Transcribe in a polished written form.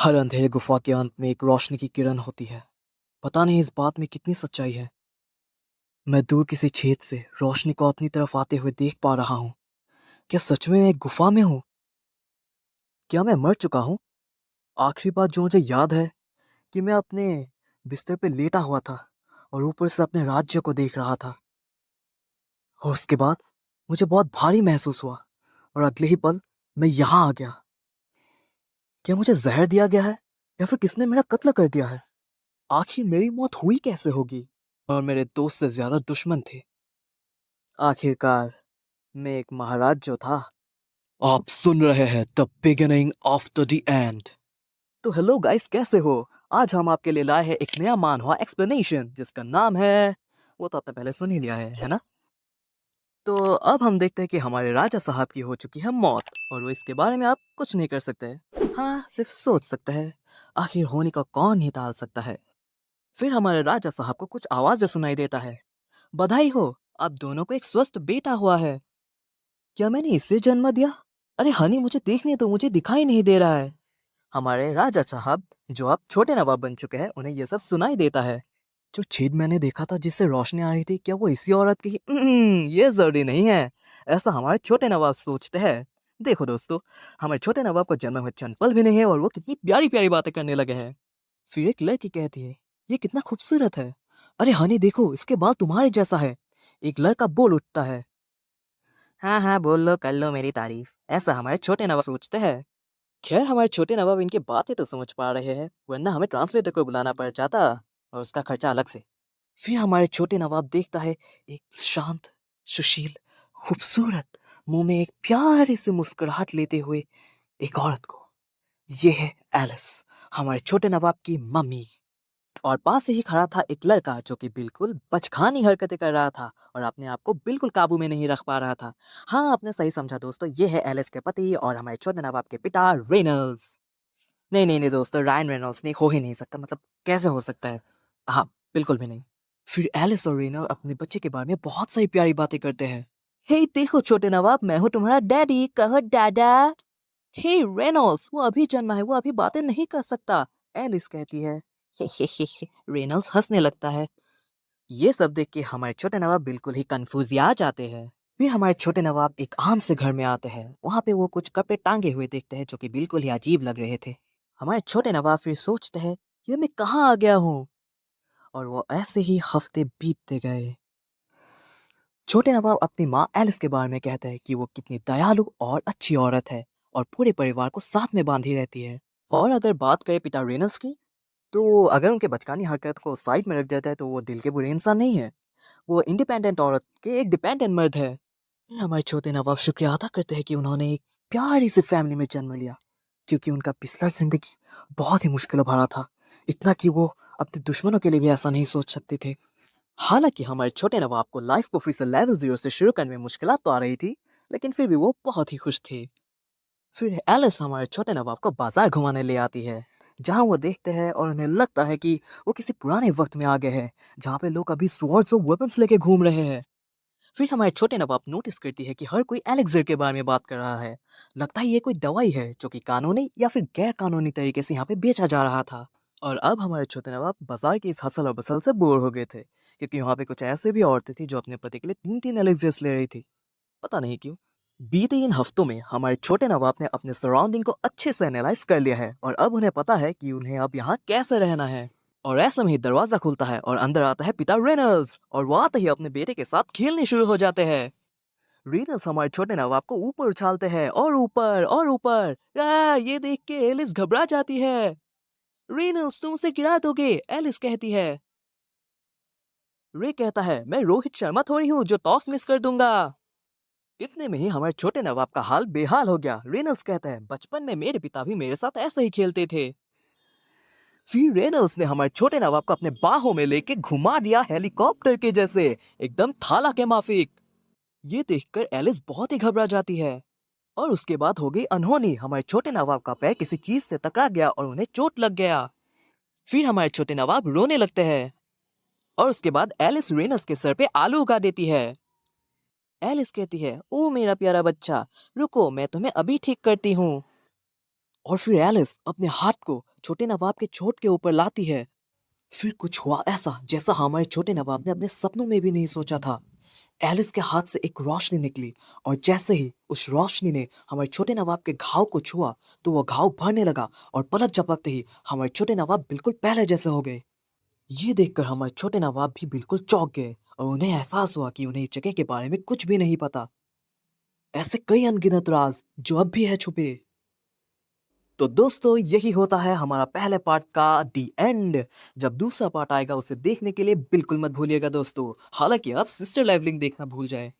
हर अंधेरे गुफा के अंत में एक रोशनी की किरण होती है। पता नहीं इस बात में कितनी सच्चाई है। मैं दूर किसी छेद से रोशनी को अपनी तरफ आते हुए देख पा रहा हूँ। क्या सच में मैं एक गुफा में हूँ? क्या मैं मर चुका हूँ? आखिरी बात जो मुझे याद है कि मैं अपने बिस्तर पे लेटा हुआ था और ऊपर से अपने राज्य को देख रहा था। और उसके बाद मुझे बहुत भारी महसूस हुआ और अगले ही पल मैं यहाँ आ गया। क्या मुझे जहर दिया गया है या फिर किसने मेरा कत्ल कर दिया है? आखिर मेरी मौत हुई कैसे होगी? और मेरे दोस्त से ज्यादा दुश्मन थे। आखिरकार मैं एक महाराज जो था। आप सुन रहे हैं the beginning of the end. तो हेलो गाइस, कैसे हो? आज हम आपके लिए लाए हैं एक नया मानवा एक्सप्लेनेशन जिसका नाम है, वो तो आपने पहले सुन ही लिया है ना? तो अब हम देखते हैं कि हमारे राजा साहब की हो चुकी है मौत और वो इसके बारे में आप कुछ नहीं कर सकते। हाँ, सिर्फ सोच सकते हैं। आखिर होने का कौन ही टाल सकता है। फिर हमारे राजा साहब को कुछ आवाजें सुनाई देता है। बधाई हो, आप दोनों को एक स्वस्थ बेटा हुआ है। क्या मैंने इसे जन्म दिया? अरे हनी, मुझे देखने तो, मुझे दिखाई नहीं दे रहा है। हमारे राजा साहब जो अब छोटे नवाब बन चुके हैं, उन्हें यह सब सुनाई देता है। जो छेद मैंने देखा था जिससे रोशनी आ रही थी, क्या वो इसी औरत की ये जरूरी नहीं है। ऐसा हमारे छोटे नवाब सोचते हैं। देखो दोस्तों, हमारे छोटे नवाब का जन्म हुए चंद पल भी नहीं है और वो कितनी प्यारी प्यारी बातें करने लगे हैं। फिर एक लड़की कहती है, ये कितना खूबसूरत है। अरे हनी देखो, इसके बाल तुम्हारे जैसा है। एक लड़का बोल उठता है, हाँ हाँ बोल लो, कर लो मेरी तारीफ। ऐसा हमारे छोटे नवाब सोचते हैं। खैर, हमारे छोटे नवाब इनकी बातें तो समझ पा रहे हैं, वरना हमें ट्रांसलेटर को बुलाना पड़ जाता और उसका खर्चा अलग से। फिर हमारे छोटे नवाब देखता है एक शांत, सुशील, खूबसूरत, मुंह में एक प्यारी सी मुस्कुराहट लेते हुए एक औरत को। ये है एलिस, हमारे छोटे नवाब की मम्मी। और पास ही खड़ा था एक लड़का जो कि बिल्कुल बचकानी हरकतें कर रहा था और अपने आप को बिल्कुल काबू में नहीं रख पा रहा था। हाँ, आपने सही समझा दोस्तों, ये है एलिस के पति और हमारे छोटे नवाब के पिता रेनल्ड्स। नहीं नहीं नहीं दोस्तों, रायन रेनॉल्ड्स नहीं, हो ही नहीं सकता, मतलब कैसे हो सकता है? हाँ, बिल्कुल भी नहीं। फिर एलिस और रेनल अपने बच्चे के बारे में बहुत सारी प्यारी बातें करते हैं। हे देखो छोटे नवाब, मैं हूँ तुम्हारा डैडी, कहो दादा। हे रेनॉल्ड्स, वो अभी जन्मा है, वो अभी बातें नहीं कर सकता, एलिस कहती है। हे हे हे हे, रेनॉल्ड्स हंसने लगता है। ये सब देख के हमारे छोटे नवाब बिल्कुल ही कंफ्यूजिया जाते हैं। फिर हमारे छोटे नवाब एक आम से घर में आते हैं। वहाँ पे वो कुछ कपड़े टांगे हुए देखते हैं जो कि बिल्कुल ही अजीब लग रहे थे। हमारे छोटे नवाब फिर सोचते हैं, ये मैं कहाँ आ गया हूँ? और वो ऐसे ही हफ्ते बीतते गए। छोटे नवाब अपनी माँ एलिस के बारे में कहते हैं कि वो कितनी दयालु और अच्छी औरत है और पूरे परिवार को साथ में बांधी रहती है। और अगर बात करें पिता रेनल्स की, तो अगर उनके बचकानी हरकत को साइड में रख दिया जाए तो वो दिल के बुरे इंसान नहीं है। वो इंडिपेंडेंट औरत के एक डिपेंडेंट मर्द है। हमारे छोटे नवाब शुक्रिया अदा करते हैं कि उन्होंने एक प्यारी सी फैमिली में जन्म लिया, क्योंकि उनका पिछला जिंदगी बहुत ही मुश्किल भरा था, इतना कि वो अपने दुश्मनों के लिए भी ऐसा नहीं सोच सकते थे। हालांकि हमारे छोटे नवाब को लाइफ को फिर से लेवल 0 से शुरू करने में मुश्किलात तो आ रही थी, लेकिन फिर भी वो बहुत ही खुश थे। फिर एलिस हमारे छोटे नवाब को बाजार घुमाने ले आती है, जहां वो देखते हैं और उन्हें लगता है कि वो किसी पुराने वक्त में आ गए हैं, जहां पे लोग अभी स्वॉर्ड्स और वेपन्स लेके घूम रहे हैं। फिर हमारे छोटे नवाब नोटिस करती है कि हर कोई एलेक्सर के बारे में बात कर रहा है। लगता है ये कोई दवाई है जो कि कानूनी या फिर गैर कानूनी तरीके से यहाँ पे बेचा जा रहा था। और अब हमारे छोटे नवाब बाजार की इस हसल और बसल से बोर हो गए थे, क्योंकि वहाँ पे कुछ ऐसे भी औरतें थी जो अपने पति के लिए 3-3 एलेक्सर्स ले रही थी। पता नहीं क्यों। बीते इन हफ्तों में हमारे छोटे नवाब ने अपने सराउंडिंग को अच्छे से एनालाइज कर लिया है और अब उन्हें पता है कि उन्हें अब यहाँ कैसे रहना है। और ऐसे में ही दरवाजा खुलता है और अंदर आता है पिता रेनल्ड्स और वो आते ही अपने बेटे के साथ खेलने शुरू हो जाते हैं। रेनल्ड्स हमारे छोटे नवाब को ऊपर उछालते हैं और ऊपर और ऊपर। ये देख के एलिस घबरा जाती है। रेनल्ड्स, तुम उसे गिरा दोगे, एलिस कहती है। रे कहता है, मैं रोहित शर्मा थोड़ी हूँ जो टॉस मिस कर दूंगा। इतने में ही हमारे छोटे नवाब का हाल बेहाल हो गया। रेनल्ड्स कहता है, बचपन में मेरे पिता भी मेरे साथ ऐसे ही खेलते थे। फिर रेनल्ड्स ने हमारे छोटे नवाब को अपने बाहों में लेके घुमा दिया हेलीकॉप्टर के जैसे, एकदम थाला के माफिक। ये देखकर एलिस बहुत ही घबरा जाती है। और उसके बाद हो गई अनहोनी। हमारे छोटे नवाब का पैर किसी चीज से टकरा गया और उन्हें चोट लग गया। फिर हमारे छोटे नवाब रोने लगते हैं और उसके बाद एलिस रेनल्स के सर पे आलू उगा देती है। एलिस कहती है, ओ मेरा प्यारा बच्चा, रुको, मैं तुम्हें अभी ठीक करती हूँ। और फिर एलिस अपने हाथ को छोटे नवाब के चोट के ऊपर लाती है। फिर कुछ हुआ ऐसा जैसा हमारे छोटे नवाब ने अपने सपनों में भी नहीं सोचा था। एलिस के हाथ से एक रोशनी निकली और जैसे ही उस रोशनी ने हमारे छोटे नवाब के घाव को छुआ तो वो घाव भरने लगा और पलक झपकते ही हमारे छोटे नवाब बिल्कुल पहले जैसे हो गए। ये देखकर हमारे छोटे नवाब भी बिल्कुल चौंक गए और उन्हें एहसास हुआ कि उन्हें इस जगह के बारे में कुछ भी नहीं पता। ऐसे कई अनगिनत राज जो अब भी है छुपे। तो दोस्तों यही होता है हमारा पहले पार्ट का दी एंड। जब दूसरा पार्ट आएगा उसे देखने के लिए बिल्कुल मत भूलिएगा दोस्तों। हालांकि आप सिस्टर लाइव लिंक देखना भूल जाए।